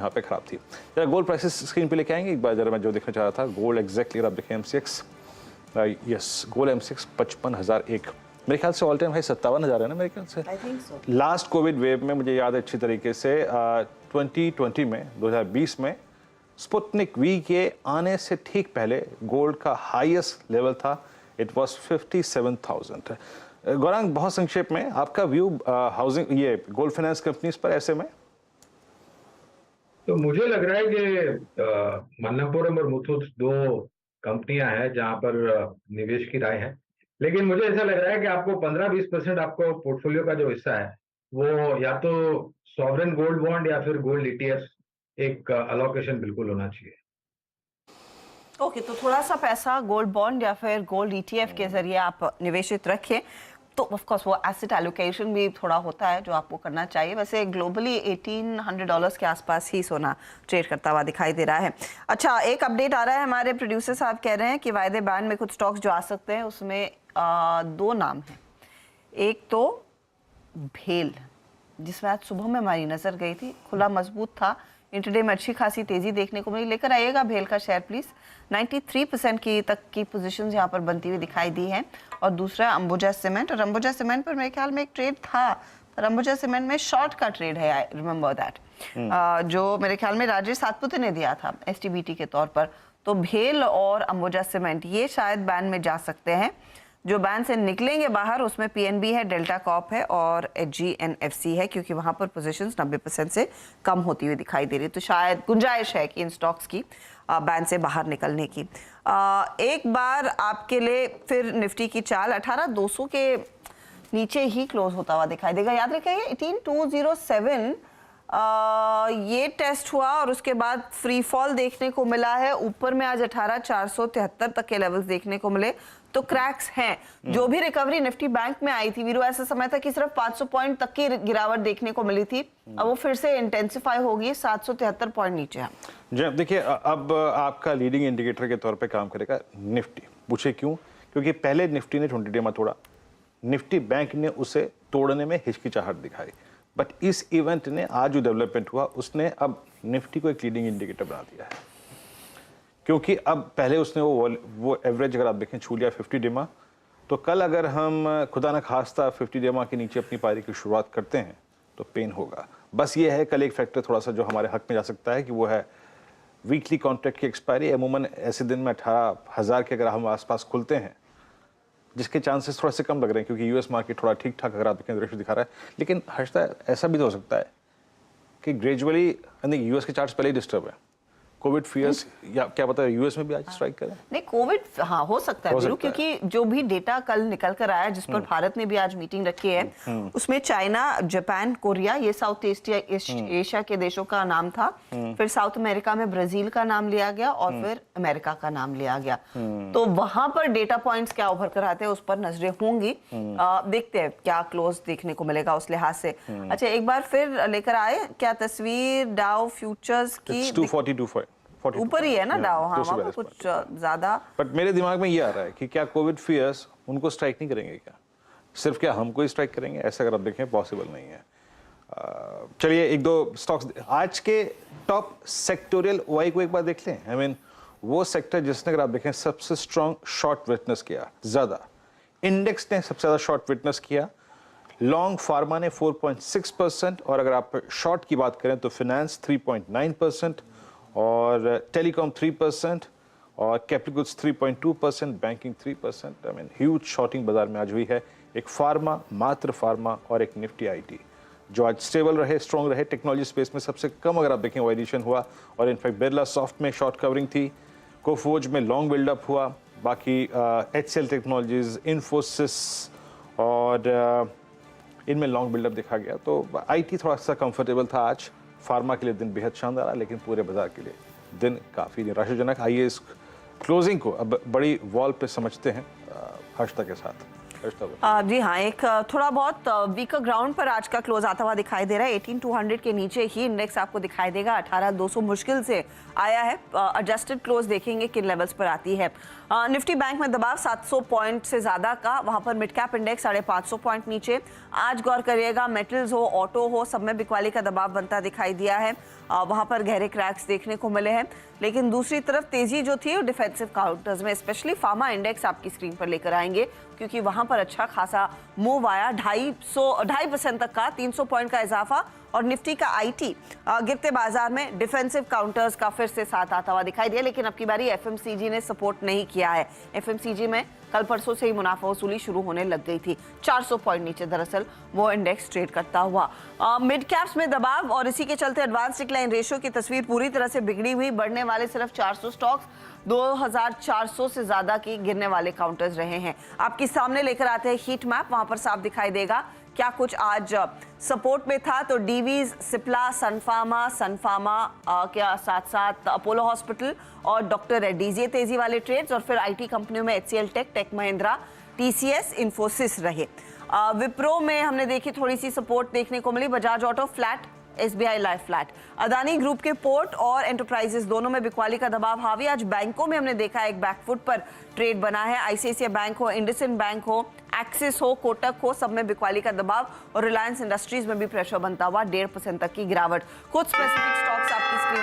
यहाँ पे खराब थी। जरा गोल्ड प्राइसेस स्क्रीन पे लेके आएंगे एक बार, जरा मैं जो देखना चाह रहा था गोल्ड एग्जैक्टली आप देखें MCX, यस गोल्ड MCX 55,001, मेरे ख्याल से ऑल टाइम हाई 57,000 है ना मेरे ख्याल से। so. लास्ट कोविड वेव में मुझे याद है अच्छी तरीके से 2020 में 2020 में स्पुतनिक वी के आने से ठीक पहले गोल्ड का हाईएस्ट लेवल था, इट वाज 57,000। गौरांग बहुत संक्षेप में आपका व्यू हाउसिंग ये गोल्ड फाइनेंस कंपनीज पर ऐसे में? तो मुझे लग रहा है कि मन्नापुरम और मुथूट दो कंपनियां हैं जहां पर निवेश की राय है, लेकिन मुझे ऐसा लग रहा है कि आपको 15-20% आपको पोर्टफोलियो का जो हिस्सा है वो या तो सॉवरेन गोल्ड बॉन्ड या फिर गोल्ड ETF एक अलोकेशन बिल्कुल होना चाहिए। ओके, तो थोड़ा सा पैसा गोल्ड बॉन्ड या फिर गोल्ड ETF के जरिए आप निवेशित रखें, तो ऑफ कोर्स वो एसेट एलोकेशन भी थोड़ा होता है जो आपको करना चाहिए। वैसे ग्लोबली $1,800 के आसपास ही सोना ट्रेड करता हुआ दिखाई दे रहा है। अच्छा, एक अपडेट आ रहा है, हमारे प्रोड्यूसर साहब कह रहे हैं कि वायदे बैन में कुछ स्टॉक्स जो आ सकते हैं उसमें दो नाम हैं। एक तो भेल, जिसमें आज सुबह में हमारी नजर गई थी, खुला मजबूत था, इंटरडे में अच्छी खासी तेजी देखने को मिली। लेकर आइएगा भेल का शेयर प्लीज। 93% की तक की पोजीशंस यहाँ पर बनती हुई दिखाई दी हैं। और दूसरा अंबुजा सीमेंट, और अंबुजा सीमेंट पर मेरे ख्याल में एक ट्रेड था, पर अंबुजा सीमेंट में शॉर्ट का ट्रेड है, आई रिमेंबर दैट, जो मेरे ख्याल में राजेश सातपुते ने दिया था STBT के तौर पर। तो भेल और अंबुजा सीमेंट ये शायद बैन में जा सकते हैं। जो बैन से निकलेंगे बाहर उसमें PNB है, डेल्टा कॉप है और HGNFC है, क्योंकि वहां पर पोजीशंस 90% से कम होती हुई दिखाई दे रही है। तो शायद गुंजाइश है कि इन स्टॉक्स की बैन से बाहर निकलने की। एक बार आपके लिए फिर निफ्टी की चाल 18,200 के नीचे ही क्लोज होता हुआ दिखाई देगा। याद रखिए 18,207 ये टेस्ट हुआ और उसके बाद फ्री फॉल देखने को मिला है। ऊपर में आज 18,473 तक के लेवल्स देखने को मिले, तो क्रैक्स हैं। जो भी रिकवरी निफ्टी बैंक में आई थी वीरू, ऐसा समय था कि सिर्फ 500 पॉइंट तक की गिरावट देखने को मिली थी, अब वो फिर से इंटेंसिफाई होगी, 773 पॉइंट नीचे है। जी देखिए, अब आपका लीडिंग इंडिकेटर के तौर पे काम करेगा निफ्टी। पूछे क्यों? क्योंकि पहले निफ्टी ने 20 डे में तोड़ा, निफ्टी बैंक ने उसे तोड़ने में हिचकिचाहट दिखाई, बट इस इवेंट ने आज जो डेवलपमेंट हुआ उसने अब निफ्टी को एक लीडिंग इंडिकेटर बना दिया है। क्योंकि अब पहले उसने वो एवरेज अगर आप देखें छू लिया 50 डेमा, तो कल अगर हम खुदा न खास्ता 50 डेमा के नीचे अपनी पारी की शुरुआत करते हैं तो पेन होगा। बस ये है कल एक फैक्टर थोड़ा सा जो हमारे हक में जा सकता है कि वो है वीकली कॉन्ट्रैक्ट की एक्सपायरी। अमूमन ऐसे दिन में 18,000 के अगर हम आसपास खुलते हैं, जिसके चांसेस थोड़ा से कम लग रहे हैं क्योंकि यूएस मार्केट थोड़ा ठीक ठाक अगर आप देखें दृश्य दिखा रहा है। लेकिन हर्षदा ऐसा भी तो हो सकता है कि ग्रेजुअली यूएस के चार्ट्स पहले ही डिस्टर्ब है, कोविड फियर्स या क्या पता है यूएस में भी आज स्ट्राइक करें। नहीं, कोविड हाँ हो सकता है वीरू, क्योंकि जो भी डेटा कल निकल कर आया जिस पर भारत ने भी आज मीटिंग रखी है, उसमें चाइना, जापान, कोरिया, ये साउथ एशिया के देशों का नाम था। फिर साउथ अमेरिका में ब्राजील का नाम लिया गया और फिर अमेरिका का नाम लिया गया। तो वहां पर डेटा पॉइंट्स क्या उभर कर आते हैं उस पर नजरें होंगी। देखते हैं क्या क्लोज देखने को मिलेगा उस लिहाज से। अच्छा, एक बार फिर लेकर आए क्या तस्वीर डाउ फ्यूचर्स की? 240 ऊपर ही है ना डाउ, हाँ वहाँ पर कुछ ज्यादा। बट मेरे दिमाग में ये आ रहा है कि क्या कोविड फियर्स उनको स्ट्राइक नहीं करेंगे, क्या सिर्फ क्या हमको ही स्ट्राइक करेंगे? ऐसा अगर आप देखें पॉसिबल नहीं है। चलिए एक दो स्टॉक्स आज के टॉप सेक्टोरियल वाई को एक बार देख लें। आई मीन वो सेक्टर जिसने अगर आप देखें सबसे स्ट्रॉन्ग शॉर्ट विटनेस किया, ज्यादा इंडेक्स ने सबसे ज्यादा शॉर्ट विटनेस किया। लॉन्ग फार्मा ने 4.6%, और अगर आप शॉर्ट की बात करें तो फिनेंस 3.9%, और टेलीकॉम 3%, और capital goods 3.2%, banking 3%। I mean huge shorting बाजार में आज हुई है। एक फार्मा, मात्र फार्मा, और एक निफ्टी IT जो आज स्टेबल रहे, स्ट्रॉन्ग रहे। टेक्नोलॉजी स्पेस में सबसे कम अगर आप देखें वो एडिशन हुआ, और इनफैक्ट बिरला सॉफ्ट में शॉर्ट कवरिंग थी, कोफोज में लॉन्ग बिल्डअप हुआ, बाकी HCL टेक्नोलॉजीज, इन्फोसिस और इनमें लॉन्ग बिल्डअप देखा गया। तो IT थोड़ा सा कंफर्टेबल था आज। फार्मा के लिए दिन बेहद शानदार रहा, लेकिन पूरे बाजार के लिए दिन काफ़ी निराशाजनक। आइए इस क्लोजिंग को अब बड़ी वॉल पे समझते हैं हर्षदा के साथ। जी हाँ, एक थोड़ा बहुत वीकर ग्राउंड पर आज का क्लोज आता हुआ दिखाई दे रहा है। 18,200 के नीचे ही इंडेक्स आपको दिखाई देगा। 18,200 मुश्किल से आया है। एडजस्टेड क्लोज देखेंगे किन लेवल्स पर आती है। निफ्टी बैंक में दबाव 700 पॉइंट से ज्यादा का, वहां पर मिड कैप इंडेक्स 550 पॉइंट नीचे। आज गौर करिएगा, मेटल्स हो, ऑटो हो, सब में बिकवाली का दबाव बनता दिखाई दिया है। वहां पर गहरे क्रैक्स देखने को मिले हैं। लेकिन दूसरी तरफ तेजी जो थी वो डिफेंसिव काउंटर्स में, स्पेशली फार्मा इंडेक्स आपकी स्क्रीन पर लेकर आएंगे, क्योंकि वहां पर अच्छा खासा मूव आया। 2.5% तक का 300 पॉइंट का इजाफा। और निफ्टी का आईटी गिरते बाजार में डिफेंसिव काउंटर्स का फिर से साथ आता हुआ दिखाई दिया। लेकिन अब की बारी एफएमसीजी ने सपोर्ट नहीं किया है। एफएमसीजी में कल परसों से ही मुनाफा वसूली शुरू होने लग गई थी। 400 पॉइंट नीचे दरअसल वो इंडेक्स ट्रेड करता हुआ। मिड कैप्स में दबाव और इसी के चलते एडवांस डिक्लाइन रेशियो की तस्वीर पूरी तरह से बिगड़ी हुई। बढ़ने वाले सिर्फ 400 स्टॉक्स, 2400 से ज्यादा के गिरने वाले काउंटर्स रहे हैं। आपके सामने लेकर आते हैं हीट मैप, वहां पर साफ दिखाई देगा क्या कुछ आज सपोर्ट में था। तो डीवीज, सिप्ला, सनफार्मा के साथ साथ अपोलो हॉस्पिटल और डॉक्टर रेड्डीज, ये तेजी वाले ट्रेड्स। और फिर आईटी कंपनियों में HCL tech, tech Mahindra, TCS, Infosys रहे। विप्रो में हमने देखी थोड़ी सी सपोर्ट देखने को मिली। Bajaj Auto flat, SBI Life flat. Adani group के पोर्ट और एंटरप्राइजेस दोनों में बिकवाली का दबाव हावी। आज बैंकों में हमने देखा एक बैकफुट पर ट्रेड बना है। आईसीआईसीआई बैंक हो, इंडसइंड बैंक हो, एक्सिस हो, कोटक हो, सब में बिकवाली का दबाव। और रिलायंस इंडस्ट्रीज में भी प्रेशर बनता हुआ 1.5% तक की गिरावट। कुछ स्पेसिफिक स्टॉक्स आपकी स्क्रीन